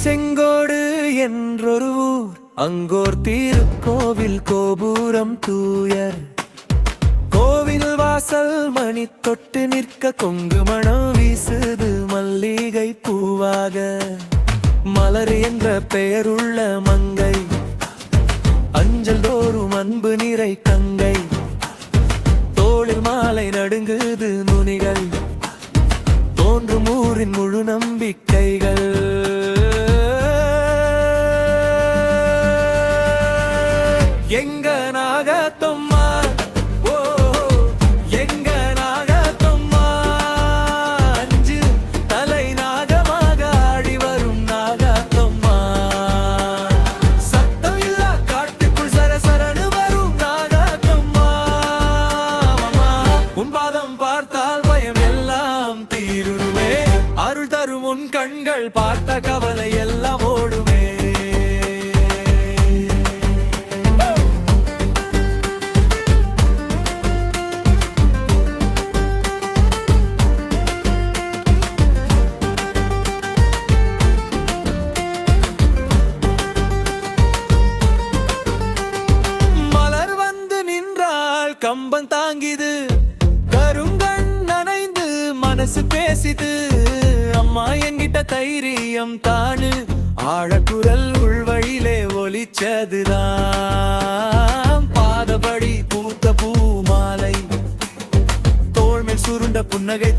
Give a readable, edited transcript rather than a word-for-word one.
செங்கோடு என்றொரு ஊர், அங்கோர் திருக்கோவில் கோபுரம் தூயர். கோவில் வாசல் மணி தொட்டு நிற்க கொங்கு மணம் வீசுது மல்லிகை பூவாக. மலர் என்ற பெயருள்ள மங்கை, அஞ்சல் தோறும் அன்பு நிறை கங்கை. தோளில் மாலை நடுங்குது நுனிகள், தோன்றும் ஊரின் முழு நம்பிக்கைகள். எங்க நாகத்தம்மா, ஓ எங்க நாகத்தம்மா, அஞ்சு தலை நாகமாக ஆடி வரும் நாகத்தம்மா. சத்தம் இல்லா காட்டுக்குள் சரசரனு வரும் நாகத்தம்மா. உன் பாதம் பார்த்தால் பயம் எல்லாம் தீருமே, அருள் தரும் உன் கண்கள் பார்த்த கவலை எல்லாம் ஓடுமே. கம்பம் தாங்கிது, கருங்கண் நனைந்து மனசு பேசிது. அம்மா என்கிட்ட தைரியம் தானு, ஆழக்குரல் உள்வழியிலே ஒலிச்சதுதான். பாதபடி பூத்த பூ மாலை, தோள் மேல் சுருண்ட புன்னகை